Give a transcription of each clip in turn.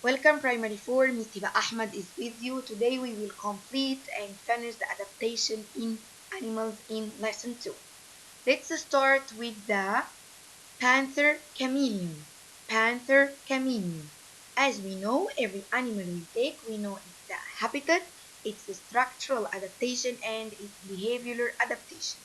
Welcome Primary 4, Ms. Hiba Ahmed is with you. Today we will complete and finish the adaptation in animals in lesson 2. Let's start with the panther chameleon. Panther chameleon. As we know, every animal we take, we know its habitat, its structural adaptation, and its behavioral adaptation.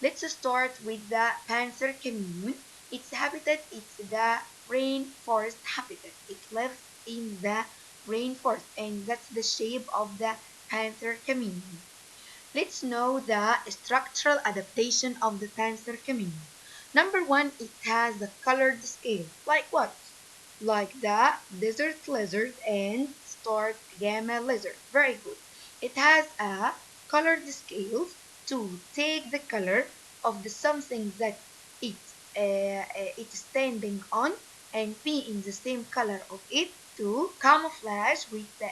Let's start with the panther chameleon. Its habitat is the rainforest habitat. It lives in the rainforest, and that's the shape of the panther chameleon. Let's know the structural adaptation of the panther chameleon. Number one, it has the colored scale. Like what? Like the desert lizard and starred gamma lizard. Very good. It has a colored scale to take the color of the something that it it's standing on and be in the same color of it to camouflage with the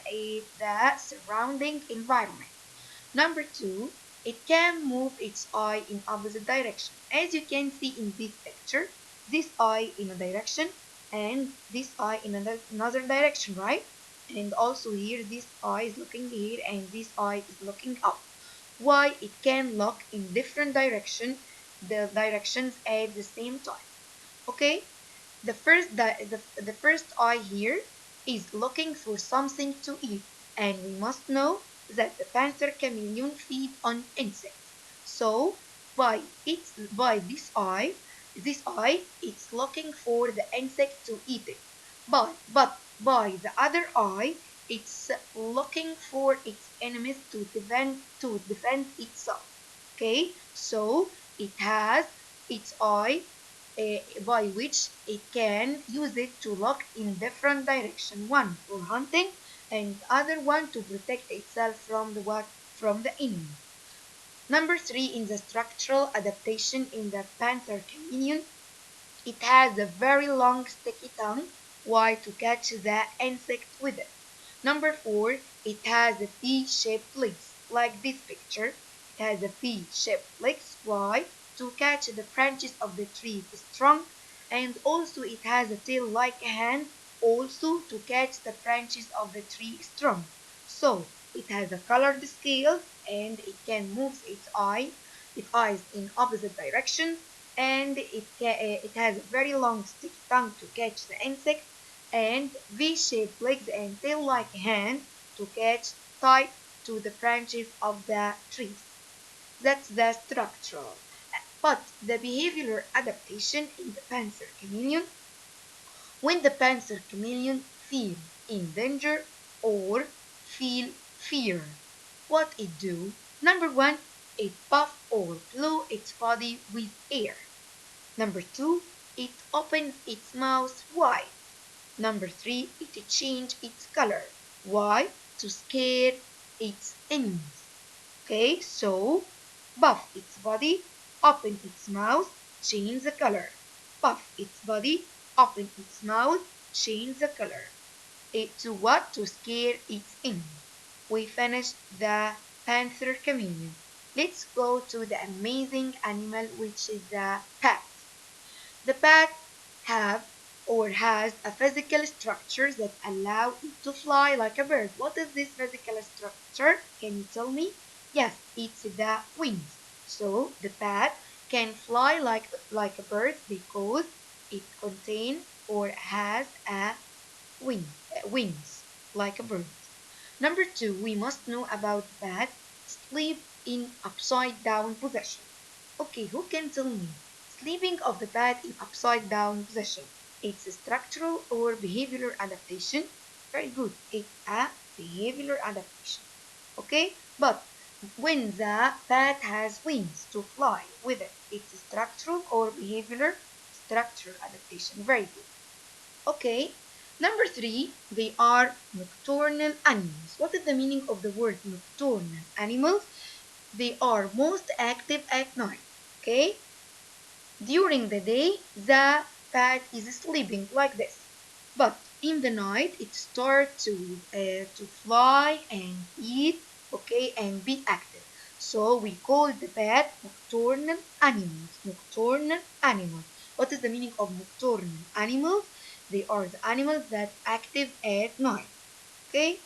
surrounding environment. Number two, it can move its eye in opposite direction. As you can see in this picture, this eye in a direction and this eye in another direction, right? And also here, this eye is looking here and this eye is looking up. Why? It can look in different the directions at the same time. Okay? The first eye here is looking for something to eat, and we must know that the panther chameleon feed on insects. So by this eye, it's looking for the insect to eat it. But by the other eye, it's looking for its enemies to defend itself. Okay, so it has its eye by which it can use it to look in different direction. One for hunting and other one to protect itself from the what? From the enemy. Number three, in the structural adaptation in the panther chameleon, it has a very long sticky tongue. Why? To catch the insect with it. Number four, it has a V-shaped legs, like this picture. It has a V-shaped legs. Why? To catch the branches of the tree's trunk, and also it has a tail like a hand, also to catch the branches of the tree trunk. So it has a colored scale, and it can move its eyes in opposite directions, and it has a very long sticky tongue to catch the insect, and V-shaped legs and tail-like hand to catch tied to the branches of the trees. That's the structural. But the behavioral adaptation in the panther chameleon, when the panther chameleon feels in danger or feel fear, what it do? Number one, it puff or blow its body with air. Number two, it opens its mouth wide. Number three, it changes its color. Why? To scare its enemies. Okay, so buff its body, open its mouth, change the color. Buff its body, open its mouth, change the color. It to what? To scare its enemy. We finished the panther chameleon. Let's go to the amazing animal which is the bat. The bat have or has a physical structure that allow it to fly like a bird. What is this physical structure? Can you tell me? Yes, it's the wings. So the bat can fly like a bird because it contains or has a wings like a bird. Number two, we must know about bat sleep in upside down position. Okay, who can tell me? Sleeping of the bat in upside down position. It's a structural or behavioral adaptation. Very good. It's a behavioral adaptation. Okay, but when the bat has wings to fly with it, it's a structural or behavioral structural adaptation. Very good. Okay, number three, they are nocturnal animals. What is the meaning of the word nocturnal animals? They are most active at night. Okay, during the day, the bat is sleeping like this, but in the night it starts to fly and eat, okay, and be active. So we call the bat nocturnal animals. Nocturnal animals. What is the meaning of nocturnal animals? They are the animals that active at night. Okay?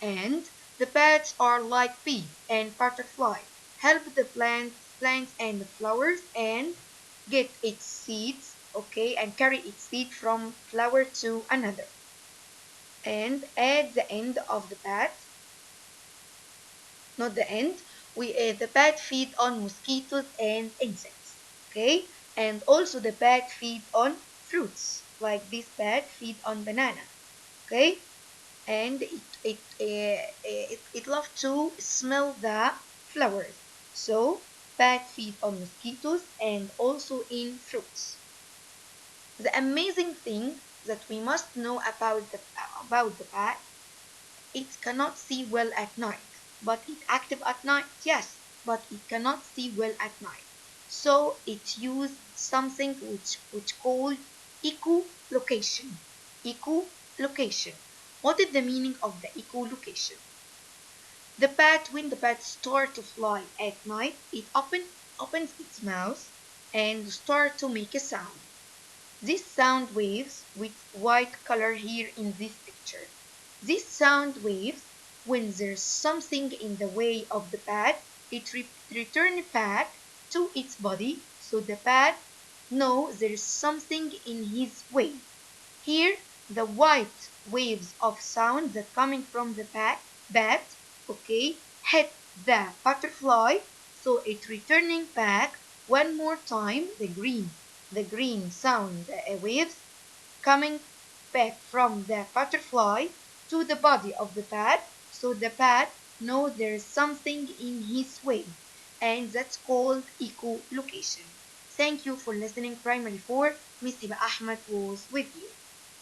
And the bats are like bees and butterflies, help the plants and the flowers and get its seeds, okay, and carry its seed from flower to another. And at the end of the bat, not the end, the bat feed on mosquitoes and insects, okay, and also the bat feed on fruits, like this bat feed on banana, okay, and it loves to smell the flowers. So bat feed on mosquitoes and also in fruits. The amazing thing that we must know about the bat, it cannot see well at night, but it active at night, yes, but it cannot see well at night. So it used something which called echolocation. Echolocation. What is the meaning of the echolocation? The bat, when the bat starts to fly at night, it opens its mouth and start to make a sound. These sound waves with white color here in this picture. These sound waves, when there's something in the way of the bat, it return back to its body, so the bat know there is something in his way. Here, the white waves of sound that coming from the bat, okay, hit the butterfly, so it returning back one more time the green sound waves coming back from the butterfly to the body of the bat, so the bat know there is something in his way, and that's called echolocation. Thank you for listening. Primary 4, Miss Hiba Ahmed was with you.